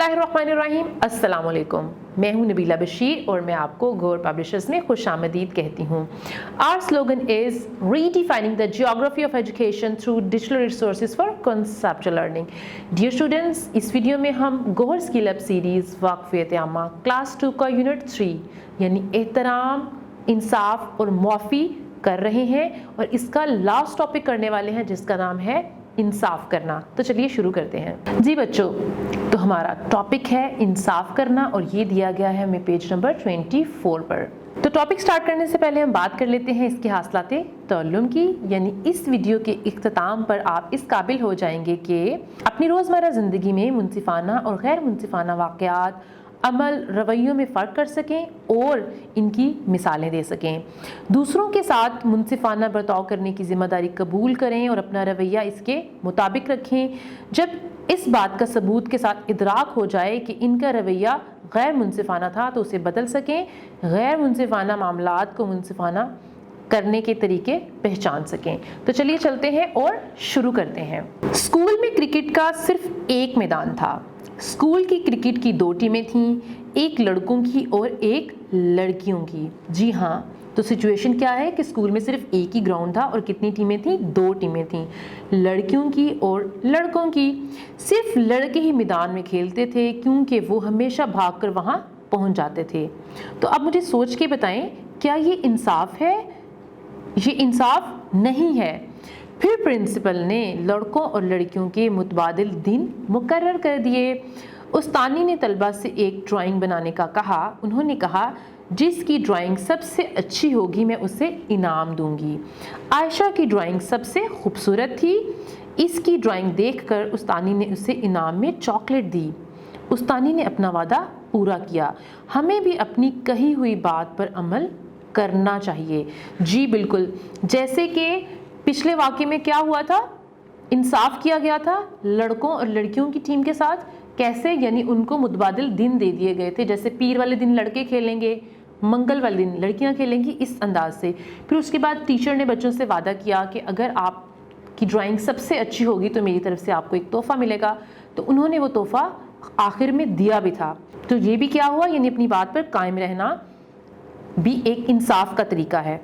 बिस्मिल्लाहिर्रहमानिर्रहीम, अस्सलाम वालेकुम। मैं हूं नबीला बशीर और मैं आपको गौर पब्लिशर्स में खुशामदीद कहती हूं। Our slogan is redefining the geography of education through digital resources for conceptual learning. Dear students, इस वीडियो में हम गौहर स्किल अप सीरीज़ वाक़फ़ियत आमा क्लास 2 का यूनिट 3 यानी एहतराम, इंसाफ और मुआफ़ी कर रहे हैं और इसका लास्ट टॉपिक करने वाले हैं जिसका नाम है इंसाफ करना। तो चलिए शुरू करते हैं। जी बच्चों, तो हमारा टॉपिक है इंसाफ करना और ये दिया गया है हमें पेज नंबर 24 पर। तो टॉपिक स्टार्ट करने से पहले हम बात कर लेते हैं इसके हासिलाते तअल्लुम की, यानी इस वीडियो के इख्तिताम पर आप इस काबिल हो जाएंगे कि अपनी रोज़मर्रा ज़िंदगी में मुनसिफाना और गैर मुनसिफाना वाक़यात, अमल, रवैयों में फ़र्क कर सकें और इनकी मिसालें दे सकें। दूसरों के साथ मुनसिफाना बर्ताव करने की ज़िम्मेदारी कबूल करें और अपना रवैया इसके मुताबिक रखें। जब इस बात का सबूत के साथ इदराक हो जाए कि इनका रवैया गैर मुनसिफाना था तो उसे बदल सकें, गैर मुनसिफाना मामलात को मुनसिफाना करने के तरीके पहचान सकें। तो चलिए चलते हैं और शुरू करते हैं। स्कूल में क्रिकेट का सिर्फ एक मैदान था। स्कूल की क्रिकेट की 2 टीमें थीं, एक लड़कों की और एक लड़कियों की। जी हाँ, तो सिचुएशन क्या है कि स्कूल में सिर्फ एक ही ग्राउंड था और कितनी टीमें थीं? 2 टीमें थीं, लड़कियों की और लड़कों की। सिर्फ लड़के ही मैदान में खेलते थे क्योंकि वो हमेशा भागकर वहाँ पहुँच जाते थे। तो अब मुझे सोच के बताएं, क्या ये इंसाफ है? ये इंसाफ नहीं है। फिर प्रिंसिपल ने लड़कों और लड़कियों के मुतबादिल दिन मुकर्रर कर दिए। उस्तानी ने तलबा से एक ड्राइंग बनाने का कहा। उन्होंने कहा, जिसकी ड्राइंग सबसे अच्छी होगी मैं उसे इनाम दूंगी। आयशा की ड्राइंग सबसे खूबसूरत थी। इसकी ड्राइंग देखकर उस्तानी ने उसे इनाम में चॉकलेट दी। उस्तानी ने अपना वादा पूरा किया। हमें भी अपनी कही हुई बात पर अमल करना चाहिए। जी बिल्कुल, जैसे कि पिछले वाक़े में क्या हुआ था, इंसाफ किया गया था लड़कों और लड़कियों की टीम के साथ। कैसे? यानी उनको मुतबादिल दिन दे दिए गए थे, जैसे पीर वाले दिन लड़के खेलेंगे, मंगल वाले दिन लड़कियां खेलेंगी, इस अंदाज से। फिर उसके बाद टीचर ने बच्चों से वादा किया कि अगर आपकी ड्राइंग सबसे अच्छी होगी तो मेरी तरफ से आपको एक तोहफ़ा मिलेगा। तो उन्होंने वो तोहफ़ा आखिर में दिया भी था। तो ये भी क्या हुआ, यानी अपनी बात पर कायम रहना भी एक इंसाफ का तरीका है।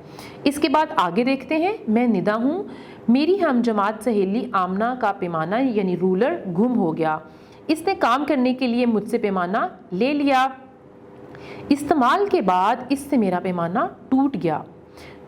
इसके बाद आगे देखते हैं। मैं निदा हूँ, मेरी हम जमात सहेली आमना का पैमाना यानी रूलर गुम हो गया। इसने काम करने के लिए मुझसे पैमाना ले लिया। इस्तेमाल के बाद इससे मेरा पैमाना टूट गया।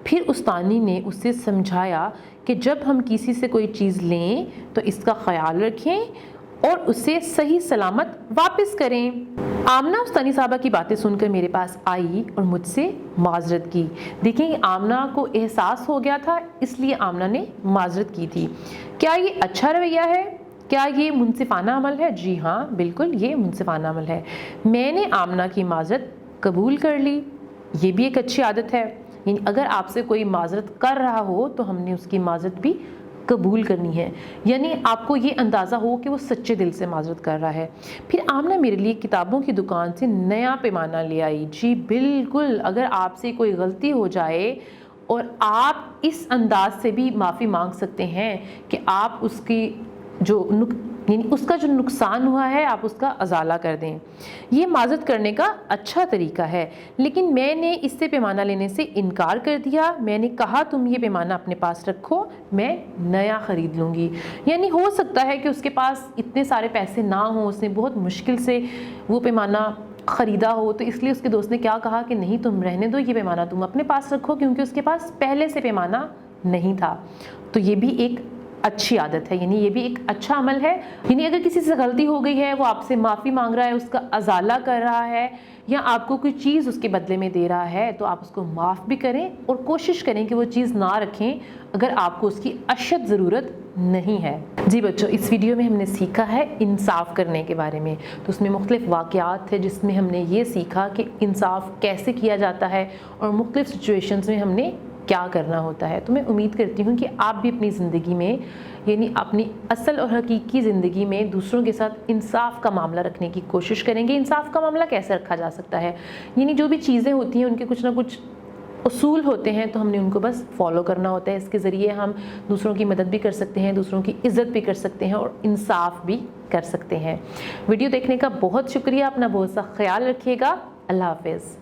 फिर उस्तानी ने उसे समझाया कि जब हम किसी से कोई चीज़ लें तो इसका ख्याल रखें और उसे सही सलामत वापस करें। आमना उस्तानी साहबा की बातें सुनकर मेरे पास आई और मुझसे माजरत की। देखें, आमना को एहसास हो गया था, इसलिए आमना ने माजरत की थी। क्या ये अच्छा रवैया है? क्या ये मुनसिफाना अमल है? जी हाँ बिल्कुल, ये मुनसिफाना अमल है। मैंने आमना की माजरत कबूल कर ली। ये भी एक अच्छी आदत है, यानी अगर आपसे कोई माजरत कर रहा हो तो हमने उसकी माजरत भी कबूल करनी है, यानी आपको ये अंदाज़ा हो कि वो सच्चे दिल से माजरत कर रहा है। फिर आमना मेरे लिए किताबों की दुकान से नया पैमाना ले आई। जी बिल्कुल, अगर आपसे कोई गलती हो जाए और आप इस अंदाज से भी माफ़ी मांग सकते हैं कि आप उसकी यानी उसका जो नुकसान हुआ है आप उसका अजाला कर दें। ये माजरत करने का अच्छा तरीका है। लेकिन मैंने इससे पैमाना लेने से इनकार कर दिया। मैंने कहा, तुम ये पैमाना अपने पास रखो, मैं नया ख़रीद लूँगी। यानी हो सकता है कि उसके पास इतने सारे पैसे ना हो, उसने बहुत मुश्किल से वो पैमाना ख़रीदा हो, तो इसलिए उसके दोस्त ने क्या कहा कि नहीं, तुम रहने दो, ये पैमाना तुम अपने पास रखो, क्योंकि उसके पास पहले से पैमाना नहीं था। तो ये भी एक अच्छी आदत है, यानी ये भी एक अच्छा अमल है। यानी अगर किसी से गलती हो गई है, वो आपसे माफ़ी मांग रहा है, उसका अजाला कर रहा है या आपको कोई चीज़ उसके बदले में दे रहा है, तो आप उसको माफ़ भी करें और कोशिश करें कि वो चीज़ ना रखें अगर आपको उसकी अशद ज़रूरत नहीं है। जी बच्चों, इस वीडियो में हमने सीखा है इंसाफ करने के बारे में। तो उसमें मुख्तलिफ वाक़यात थे जिसमें हमने ये सीखा कि इंसाफ कैसे किया जाता है और मुख्तलिफ सिचुएशंस में हमने क्या करना होता है। तो मैं उम्मीद करती हूँ कि आप भी अपनी ज़िंदगी में, यानी अपनी असल और हकीकी ज़िंदगी में दूसरों के साथ इंसाफ का मामला रखने की कोशिश करेंगे। इंसाफ का मामला कैसे रखा जा सकता है? यानी जो भी चीज़ें होती हैं उनके कुछ ना कुछ اصول ہوتے ہیں تو ہم نے ان کو بس فالو کرنا ہوتا ہے. اس کے ذریعے ہم دوسروں کی مدد بھی کر سکتے ہیں, دوسروں کی عزت بھی کر سکتے ہیں اور انصاف بھی کر سکتے ہیں. ویڈیو دیکھنے کا بہت شکریہ. اپنا بہت سا خیال رکھیے گا. اللہ حافظ.